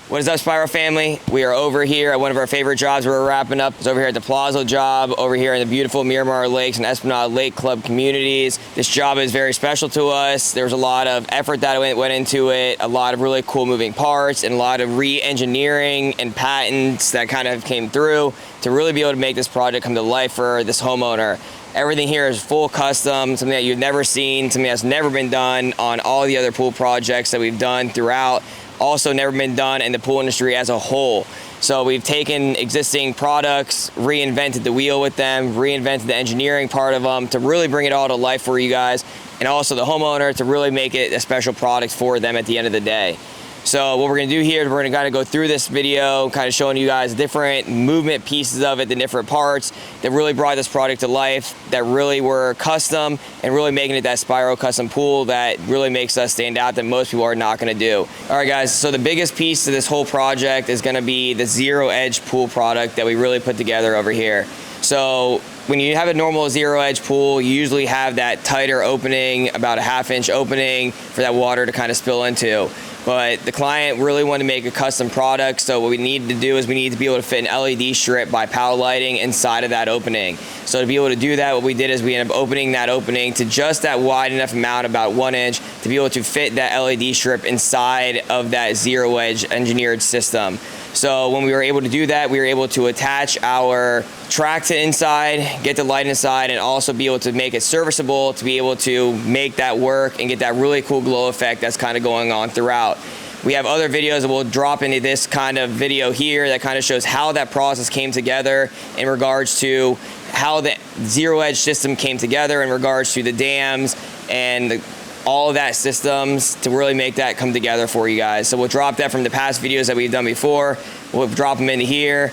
What is up, Spyro family? We are over here at one of our favorite jobs we're wrapping up. It's over here at the Palazzo job, over here in the beautiful Miramar Lakes and Esplanade Lake Club communities. This job is very special to us. There's a lot of effort that went into it, a lot of really cool moving parts, and a lot of re-engineering and patents that kind of came through to really be able to make this project come to life for this homeowner. Everything here is full custom, something that you've never seen, something that's never been done on all the other pool projects that we've done throughout. Also never been done in the pool industry as a whole. So we've taken existing products, reinvented the wheel with them, reinvented the engineering part of them to really bring it all to life for you guys, and also the homeowner to really make it a special product for them at the end of the day. So what we're gonna do here is we're gonna kind of go through this video, kind of showing you guys different movement pieces of it, the different parts that really brought this product to life, that really were custom, and really making it that Spyro custom pool that really makes us stand out that most people are not gonna do. All right, guys, so the biggest piece to this whole project is gonna be the zero edge pool product that we really put together over here. So when you have a normal zero edge pool, you usually have that tighter opening, about a 1/2 inch opening for that water to kind of spill into. But the client really wanted to make a custom product, so what we needed to do is we need to be able to fit an LED strip by power lighting inside of that opening. So to be able to do that, what we did is we ended up opening that opening to just that wide enough amount, about 1 inch, to be able to fit that LED strip inside of that zero edge engineered system. So when we were able to do that, we were able to attach our track to inside, get the light inside, and also be able to make it serviceable to be able to make that work and get that really cool glow effect that's kind of going on throughout. We have other videos that we'll drop into this kind of video here that kind of shows how that process came together in regards to how the zero edge system came together in regards to the dams and all of that systems to really make that come together for you guys. So we'll drop that from the past videos that we've done before. We'll drop them into here,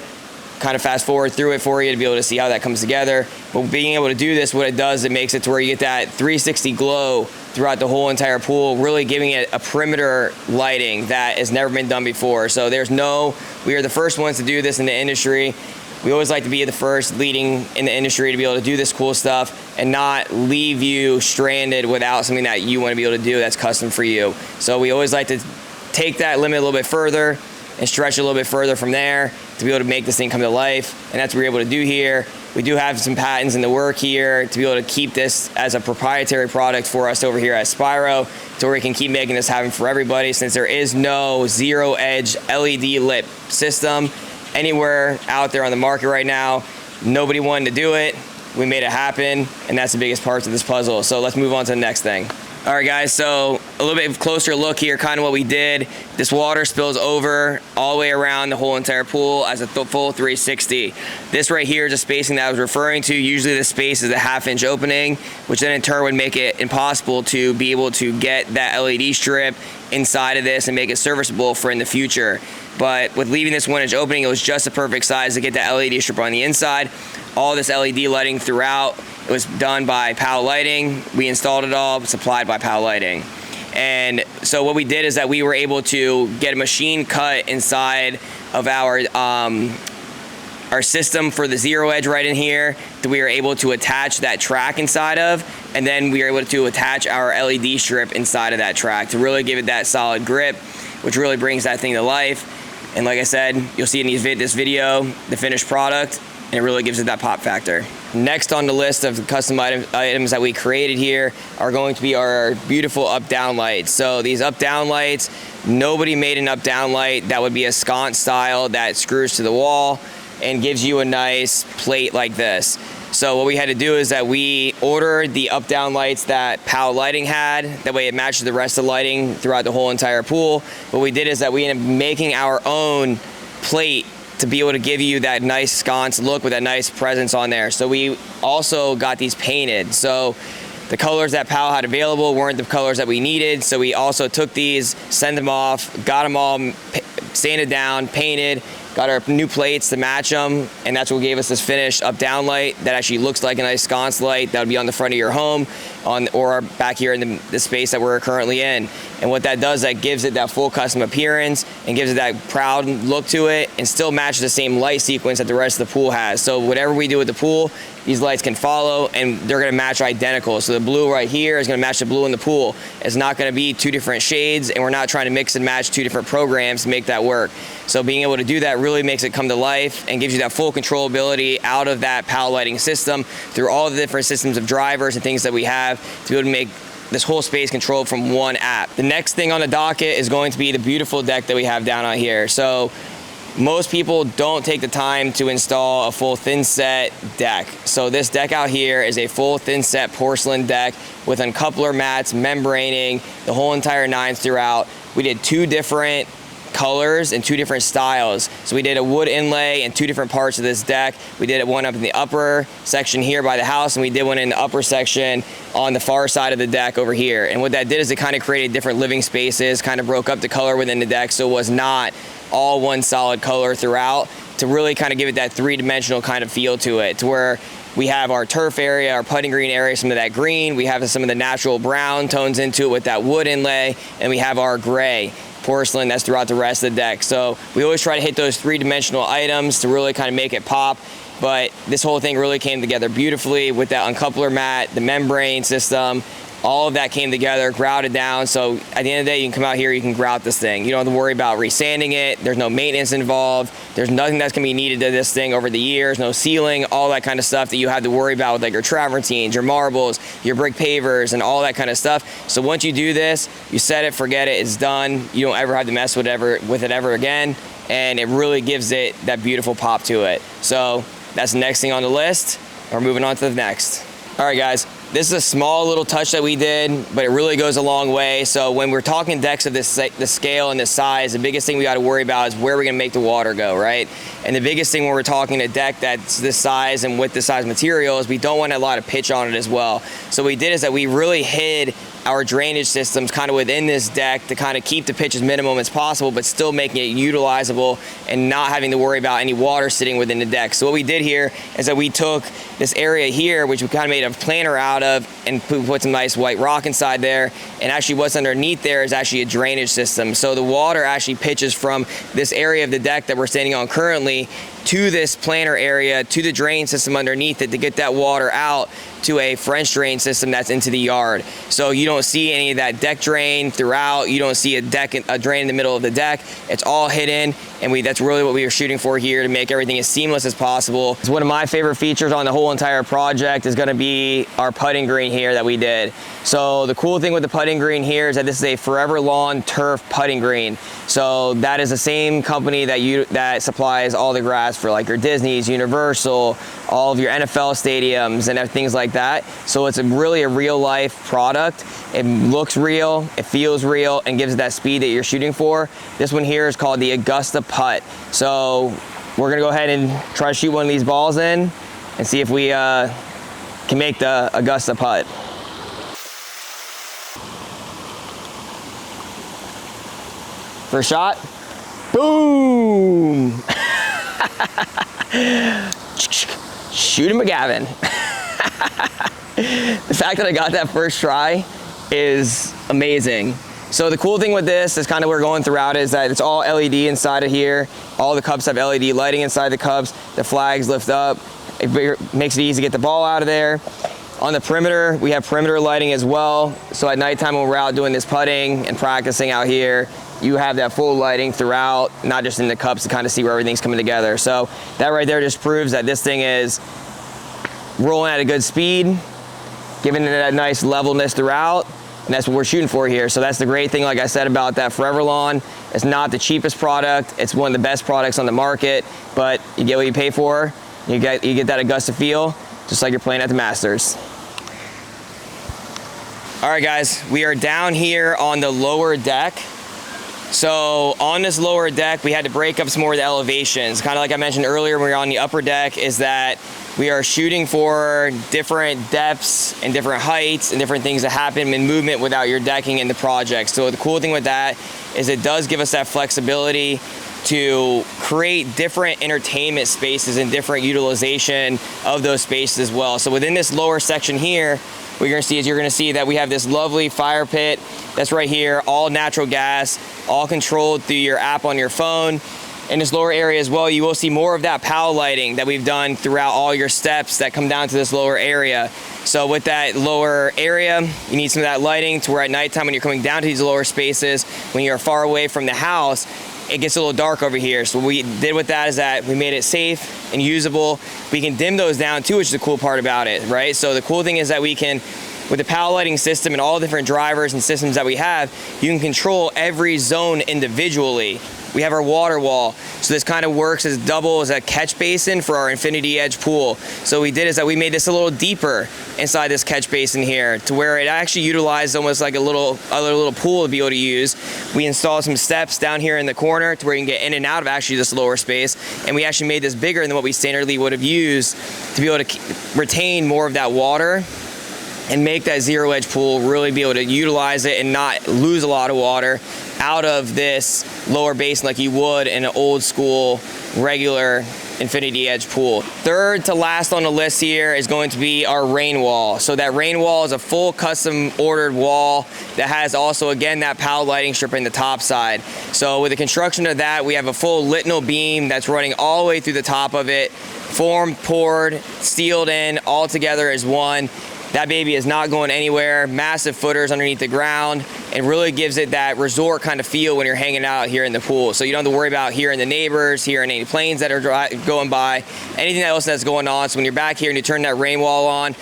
kind of fast forward through it for you to be able to see how that comes together. But being able to do this, what it does, it makes it to where you get that 360 glow throughout the whole entire pool, really giving it a perimeter lighting that has never been done before. So we are the first ones to do this in the industry. We always like to be the first leading in the industry to be able to do this cool stuff and not leave you stranded without something that you want to be able to do that's custom for you. So we always like to take that limit a little bit further and stretch it a little bit further from there to be able to make this thing come to life. And that's what we're able to do here. We do have some patents in the work here to be able to keep this as a proprietary product for us over here at Spyro, so we can keep making this happen for everybody, since there is no zero edge LED lit system anywhere out there on the market right now. Nobody wanted to do it. We made it happen, and that's the biggest part of this puzzle. So let's move on to the next thing. All right, guys, so a little bit closer look here, kind of what we did. This water spills over all the way around the whole entire pool as a full 360. This right here is a spacing that I was referring to. Usually the space is a 1/2 inch opening, which then in turn would make it impossible to be able to get that LED strip inside of this and make it serviceable for in the future. But with leaving this 1 inch opening, it was just the perfect size to get that LED strip on the inside. All this LED lighting throughout, it was done by POW Lighting. We installed it all, supplied by POW Lighting. And so what we did is that we were able to get a machine cut inside of our system for the zero edge right in here that we were able to attach that track inside of, and then we were able to attach our LED strip inside of that track to really give it that solid grip, which really brings that thing to life. And like I said, you'll see in this video the finished product, and it really gives it that pop factor. Next on the list of custom items that we created here are going to be our beautiful up-down lights. So these up-down lights, nobody made an up-down light that would be a sconce style that screws to the wall and gives you a nice plate like this. So what we had to do is that we ordered the up-down lights that POW Lighting had. That way it matches the rest of the lighting throughout the whole entire pool. What we did is that we ended up making our own plate to be able to give you that nice sconce look with that nice presence on there. So we also got these painted. So the colors that POW had available weren't the colors that we needed. So we also took these, sent them off, got them all sanded down, painted, got our new plates to match them, and that's what gave us this finished up-down light that actually looks like a nice sconce light that would be on the front of your home. or back here in the space that we're currently in. And what that does, that gives it that full custom appearance and gives it that proud look to it, and still matches the same light sequence that the rest of the pool has. So whatever we do with the pool, these lights can follow, and they're gonna match identical. So the blue right here is gonna match the blue in the pool. It's not gonna be two different shades, and we're not trying to mix and match two different programs to make that work. So being able to do that really makes it come to life and gives you that full controllability out of that PAL lighting system through all the different systems of drivers and things that we have to be able to make this whole space controlled from one app. The next thing on the docket is going to be the beautiful deck that we have down out here. So most people don't take the time to install a full thin set deck. So this deck out here is a full thin set porcelain deck with uncoupler mats, membraning, the whole entire nines throughout. We did 2 different colors and 2 different styles. So we did a wood inlay in 2 different parts of this deck. We did one up in the upper section here by the house, and we did one in the upper section on the far side of the deck over here. And what that did is it kind of created different living spaces, kind of broke up the color within the deck, so it was not all one solid color throughout, to really kind of give it that 3-dimensional kind of feel to it, to where we have our turf area, our putting green area, some of that green, we have some of the natural brown tones into it with that wood inlay, and we have our gray porcelain that's throughout the rest of the deck. So we always try to hit those 3-dimensional items to really kind of make it pop. But this whole thing really came together beautifully with that uncoupler mat, the membrane system. All of that came together, grouted down. So at the end of the day, you can come out here, you can grout this thing. You don't have to worry about resanding it. There's no maintenance involved. There's nothing that's gonna be needed to this thing over the years, no sealing, all that kind of stuff that you have to worry about with like your travertines, your marbles, your brick pavers, and all that kind of stuff. So once you do this, you set it, forget it, it's done. You don't ever have to mess with it ever again. And it really gives it that beautiful pop to it. So that's the next thing on the list. We're moving on to the next. All right, guys. This is a small little touch that we did, but it really goes a long way. So when we're talking decks of this scale and this size, the biggest thing we got to worry about is where we're going to make the water go, right? And the biggest thing when we're talking a deck that's this size and with this size material is we don't want a lot of pitch on it as well. So what we did is that we really hid our drainage systems kind of within this deck to kind of keep the pitch as minimum as possible, but still making it utilizable and not having to worry about any water sitting within the deck. So what we did here is that we took this area here, which we kind of made a planter out of, and put some nice white rock inside there. And actually what's underneath there is actually a drainage system. So the water actually pitches from this area of the deck that we're standing on currently to this planter area, to the drain system underneath it to get that water out to a French drain system that's into the yard. So you don't see any of that deck drain throughout. You don't see a drain in the middle of the deck. It's all hidden, and that's really what we were shooting for here, to make everything as seamless as possible. It's one of my favorite features on the whole entire project is gonna be our putting green here that we did. So the cool thing with the putting green here is that this is a Forever Lawn Turf putting green. So that is the same company that supplies all the grass for like your Disney's, Universal, all of your NFL stadiums and things like that. So it's really a real life product. It looks real, it feels real, and gives it that speed that you're shooting for. This one here is called the Augusta Putt. So we're gonna go ahead and try to shoot one of these balls in and see if we can make the Augusta Putt. First shot, boom! Shooting McGavin. The fact that I got that first try is amazing. So the cool thing with this is kind of what we're going throughout is that it's all LED inside of here. All the cups have LED lighting inside the cups. The flags lift up. It makes it easy to get the ball out of there. On the perimeter, we have perimeter lighting as well. So at nighttime when we're out doing this putting and practicing out here, you have that full lighting throughout, not just in the cups, to kind of see where everything's coming together. So that right there just proves that this thing is rolling at a good speed, giving it that nice levelness throughout, and that's what we're shooting for here. So that's the great thing, like I said, about that Forever Lawn. It's not the cheapest product, it's one of the best products on the market, but you get what you pay for. You get that Augusta feel, just like you're playing at the Masters. All right, guys, we are down here on the lower deck. So on this lower deck, we had to break up some more of the elevations. Kind of like I mentioned earlier when we were on the upper deck, is that we are shooting for different depths and different heights and different things that happen in movement without your decking in the project. So the cool thing with that is it does give us that flexibility to create different entertainment spaces and different utilization of those spaces as well. So within this lower section here, what you're gonna see that we have this lovely fire pit that's right here, all natural gas, all controlled through your app on your phone. In this lower area as well, you will see more of that POW lighting that we've done throughout all your steps that come down to this lower area. So with that lower area, you need some of that lighting to where at nighttime when you're coming down to these lower spaces, when you're far away from the house, it gets a little dark over here. So what we did with that is that we made it safe and usable. We can dim those down too, which is the cool part about it, right? So the cool thing is that we can, with the POW lighting system and all the different drivers and systems that we have, you can control every zone individually. We have our water wall. So this kind of works as double as a catch basin for our infinity edge pool. So what we did is that we made this a little deeper inside this catch basin here to where it actually utilized almost like a little pool to be able to use. We installed some steps down here in the corner to where you can get in and out of actually this lower space. And we actually made this bigger than what we standardly would have used to be able to retain more of that water and make that zero edge pool, really be able to utilize it and not lose a lot of water out of this lower basin like you would in an old school regular infinity edge pool. Third to last on the list here is going to be our rain wall. So that rain wall is a full custom ordered wall that has also again that POW lighting strip in the top side. So with the construction of that, we have a full Litnal beam that's running all the way through the top of it, formed, poured, sealed in, all together as one. That baby is not going anywhere. Massive footers underneath the ground, and really gives it that resort kind of feel when you're hanging out here in the pool. So you don't have to worry about hearing the neighbors, hearing any planes that are going by, anything else that's going on. So when you're back here and you turn that rain wall on,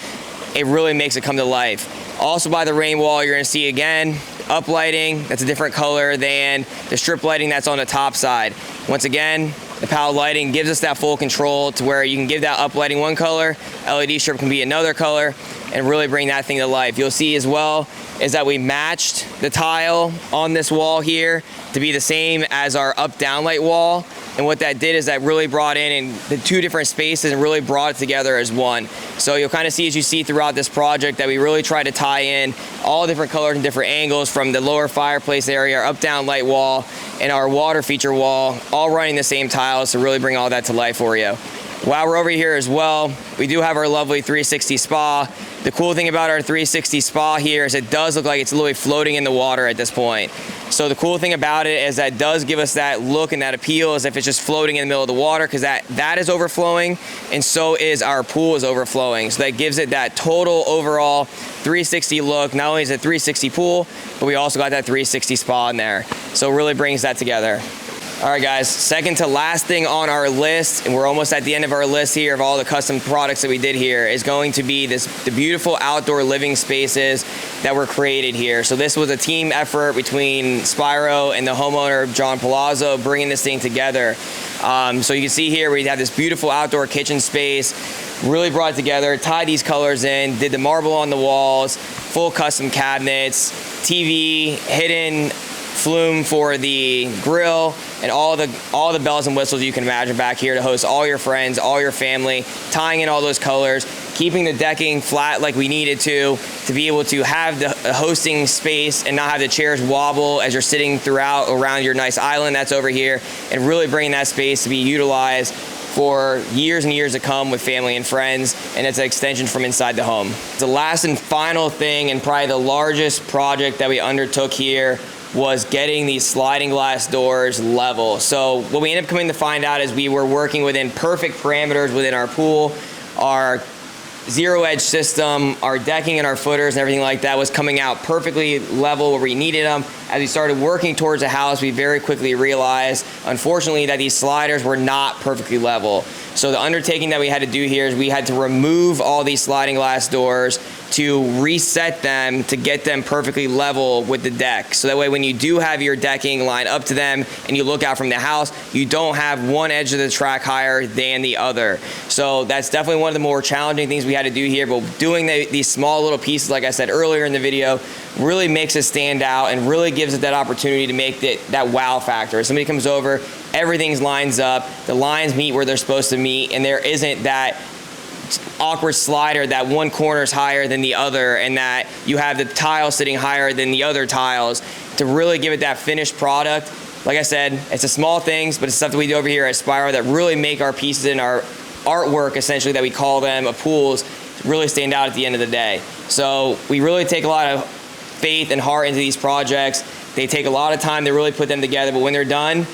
it really makes it come to life. Also by the rain wall, you're gonna see again, up lighting, that's a different color than the strip lighting that's on the top side. Once again, the POW lighting gives us that full control to where you can give that up lighting one color, LED strip can be another color, and really bring that thing to life. You'll see as well is that we matched the tile on this wall here to be the same as our up down light wall. And what that did is that really brought in the two different spaces and really brought it together as one. So you'll kind of see as you see throughout this project that we really try to tie in all different colors and different angles from the lower fireplace area, our up down light wall, and our water feature wall, all running the same tiles to really bring all that to life for you. While we're over here as well, we do have our lovely 360 spa. The cool thing about our 360 spa here is it does look like it's literally floating in the water at this point. So the cool thing about it is that it does give us that look and that appeal as if it's just floating in the middle of the water, because that is overflowing, and so is our pool is overflowing. So that gives it that total overall 360 look. Not only is it 360 pool, but we also got that 360 spa in there. So it really brings that together. All right, guys, second to last thing on our list, and we're almost at the end of our list here of all the custom products that we did here, is going to be the beautiful outdoor living spaces that were created here. So this was a team effort between Spyro and the homeowner, John Palazzo, bringing this thing together. So you can see here we have this beautiful outdoor kitchen space, really brought it together, tied these colors in, did the marble on the walls, full custom cabinets, TV, hidden flume for the grill, and all the bells and whistles you can imagine back here to host all your friends, all your family, tying in all those colors, keeping the decking flat like we needed to be able to have the hosting space and not have the chairs wobble as you're sitting throughout around your nice island that's over here, and really bringing that space to be utilized for years and years to come with family and friends, and it's an extension from inside the home. The last and final thing, and probably the largest project that we undertook here, was getting these sliding glass doors level. So what we ended up coming to find out is we were working within perfect parameters within our pool. Our zero edge system, our decking and our footers and everything like that was coming out perfectly level where we needed them. As we started working towards the house, we very quickly realized, unfortunately, that these sliders were not perfectly level. So the undertaking that we had to do here is we had to remove all these sliding glass doors to reset them to get them perfectly level with the deck. So that way when you do have your decking line up to them and you look out from the house, you don't have one edge of the track higher than the other. So that's definitely one of the more challenging things we had to do here, but doing these small little pieces, like I said earlier in the video, really makes it stand out and really gives it that opportunity to make that wow factor. If somebody comes over, everything's lines up, the lines meet where they're supposed to meet, and there isn't that awkward slider that one corner is higher than the other, and that you have the tile sitting higher than the other tiles, to really give it that finished product. Like I said, it's the small things, but it's stuff that we do over here at Spyro that really make our pieces and our artwork, essentially, that we call them, of pools, really stand out at the end of the day. So we really take a lot of faith and heart into these projects. They take a lot of time to really put them together, but when they're done,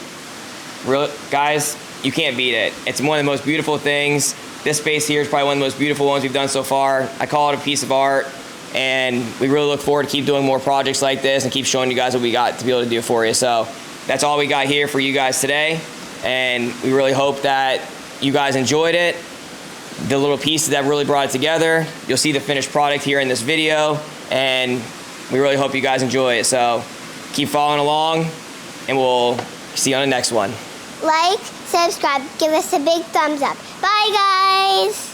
guys, you can't beat it. It's one of the most beautiful things. This space here is probably one of the most beautiful ones we've done so far. I call it a piece of art, and we really look forward to keep doing more projects like this and keep showing you guys what we got to be able to do for you. So that's all we got here for you guys today, and we really hope that you guys enjoyed it. The little pieces that really brought it together. You'll see the finished product here in this video, and we really hope you guys enjoy it. So keep following along, and we'll see you on the next one. Like, subscribe, give us a big thumbs up. Bye, guys.